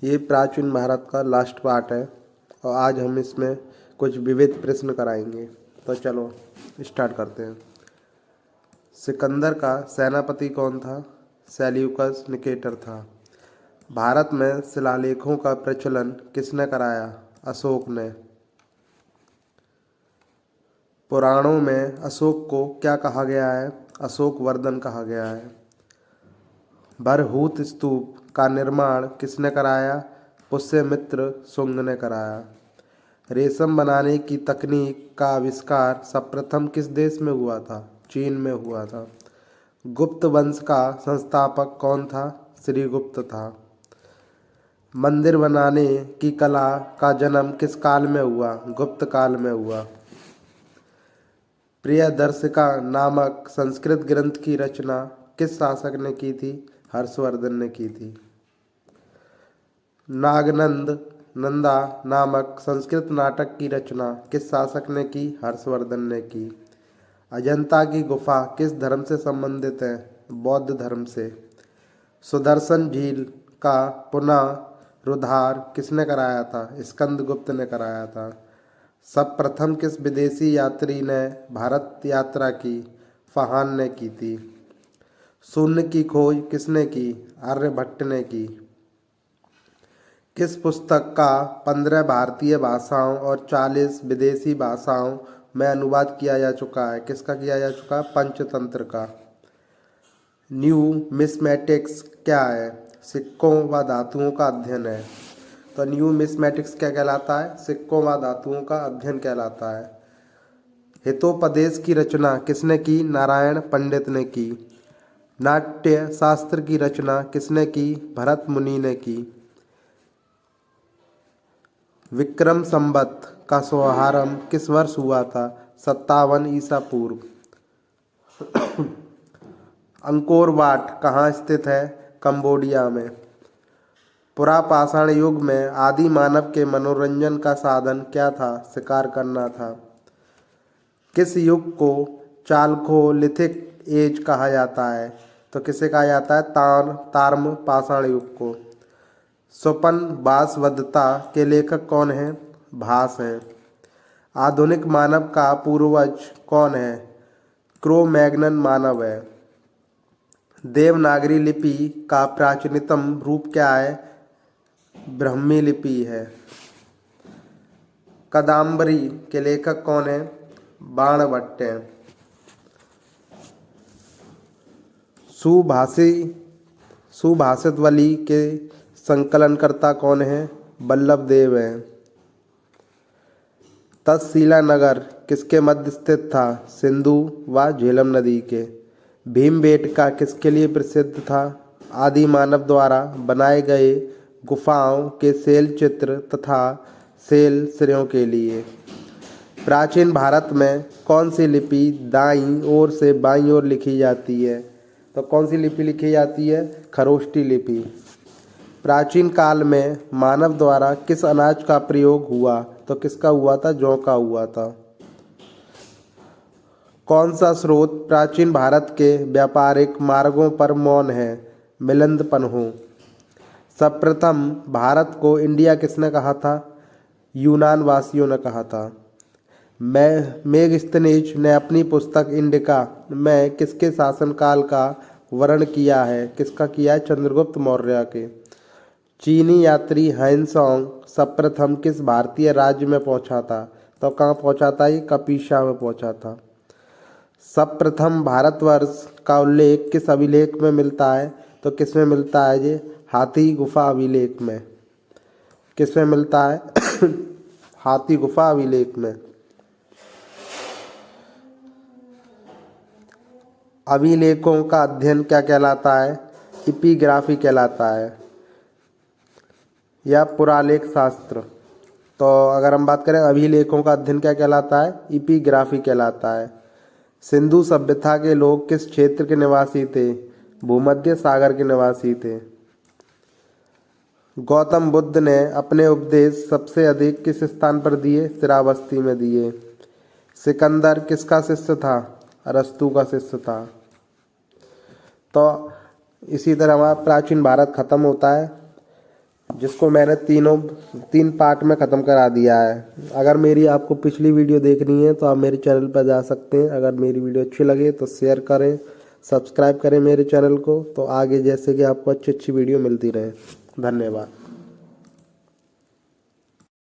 ये प्राचीन भारत का लास्ट पार्ट है और आज हम इसमें कुछ विविध प्रश्न कराएंगे। तो चलो स्टार्ट करते हैं। सिकंदर का सेनापति कौन था? सेल्यूकस निकेटर था। भारत में शिलालेखों का प्रचलन किसने कराया? अशोक ने। पुराणों में अशोक को क्या कहा गया है? अशोक वर्धन कहा गया है। बरहूत स्तूप का निर्माण किसने कराया? पुष्यमित्र शुंग ने कराया। रेशम बनाने की तकनीक का आविष्कार सर्वप्रथम किस देश में हुआ था? चीन में हुआ था। गुप्त वंश का संस्थापक कौन था? श्रीगुप्त था। मंदिर बनाने की कला का जन्म किस काल में हुआ? गुप्त काल में हुआ। प्रियदर्शिका नामक संस्कृत ग्रंथ की रचना किस शासक ने की थी? हर्षवर्धन ने की थी। नंदा नामक संस्कृत नाटक की रचना किस शासक ने की? हर्षवर्धन ने की। अजंता की गुफा किस धर्म से संबंधित है? बौद्ध धर्म से। सुदर्शन झील का पुनरुद्धार किसने कराया था? स्कंदगुप्त ने कराया था। सर्वप्रथम किस विदेशी यात्री ने भारत यात्रा की? फहान ने की थी। शून्य की खोज किसने की? आर्यभट्ट ने की। किस पुस्तक का 15 भारतीय भाषाओं और 40 विदेशी भाषाओं में अनुवाद किया जा चुका है? किसका किया जा चुका है? पंचतंत्र का। न्यूमिस्मेटिक्स क्या है? सिक्कों व धातुओं का अध्ययन है। तो न्यूमिस्मेटिक्स क्या कहलाता है? सिक्कों व धातुओं का अध्ययन कहलाता है। हितोपदेश की रचना किसने की? नारायण पंडित ने की। नाट्य शास्त्र की रचना किसने की? भरत मुनि ने की। विक्रम संवत का शुभारंभ किस वर्ष हुआ था? 57 ईसा पूर्व। अंकोर वाट कहाँ स्थित है? कंबोडिया में। पुरापाषाण युग में आदि मानव के मनोरंजन का साधन क्या था? शिकार करना था। किस युग को चालकोलिथिक एज कहा जाता है? तो किसे कहा जाता है? ताम्र पाषाण युग को। स्वपन वासवदत्ता के लेखक कौन हैं? भास हैं। आधुनिक मानव का पूर्वज कौन है? क्रो मैग्नन मानव है। देवनागरी लिपि का प्राचीनतम रूप क्या है? ब्राह्मी लिपि है। कादम्बरी के लेखक कौन है? बाणभट्ट हैं। सुभाषितवली के संकलनकर्ता कौन है? वल्लभ देव हैं। तक्षशिला नगर किसके मध्य स्थित था? सिंधु व झेलम नदी के। भीमबेटका किसके लिए प्रसिद्ध था? आदि मानव द्वारा बनाए गए गुफाओं के शैल चित्र तथा शैल सिरों के लिए। प्राचीन भारत में कौन सी लिपि दाईं ओर से बाईं ओर लिखी जाती है? तो कौन सी लिपि लिखी जाती है? खरोष्टी लिपि। प्राचीन काल में मानव द्वारा किस अनाज का प्रयोग हुआ? तो किसका हुआ था? जौ का हुआ था। कौन सा स्रोत प्राचीन भारत के व्यापारिक मार्गों पर मौन है? मिलिंद-पन्हु। सर्वप्रथम भारत को इंडिया किसने कहा था? यूनान वासियों ने कहा था। मेगस्थनीज ने अपनी पुस्तक इंडिका में किसके शासनकाल का वर्णन किया है? किसका किया है? चंद्रगुप्त मौर्य के। चीनी यात्री हायनसांग सर्वप्रथम किस भारतीय राज्य में पहुंचा था? तो कहाँ पहुंचा था? ये कपिशा में पहुंचा था। सर्वप्रथम भारतवर्ष का उल्लेख किस अभिलेख में मिलता है? तो किस में मिलता है? ये हाथी गुफा अभिलेख में। किस में मिलता है? हाथी गुफा अभिलेख में। अभिलेखों का अध्ययन क्या कहलाता है? एपिग्राफी कहलाता है या पुरालेख शास्त्र। तो अगर हम बात करें अभिलेखों का अध्ययन क्या कहलाता है? एपिग्राफी कहलाता है। सिंधु सभ्यता के लोग किस क्षेत्र के निवासी थे? भूमध्य सागर के निवासी थे। गौतम बुद्ध ने अपने उपदेश सबसे अधिक किस स्थान पर दिए? श्रावस्ती में दिए। सिकंदर किसका शिष्य था? अरस्तु का शिष्य था। तो इसी तरह हमारा प्राचीन भारत खत्म होता है। जिसको मैंने तीन पार्ट में ख़त्म करा दिया है। अगर मेरी आपको पिछली वीडियो देखनी है तो आप मेरे चैनल पर जा सकते हैं। अगर मेरी वीडियो अच्छी लगे तो शेयर करें, सब्सक्राइब करें मेरे चैनल को, तो आगे जैसे कि आपको अच्छी अच्छी वीडियो मिलती रहे। धन्यवाद।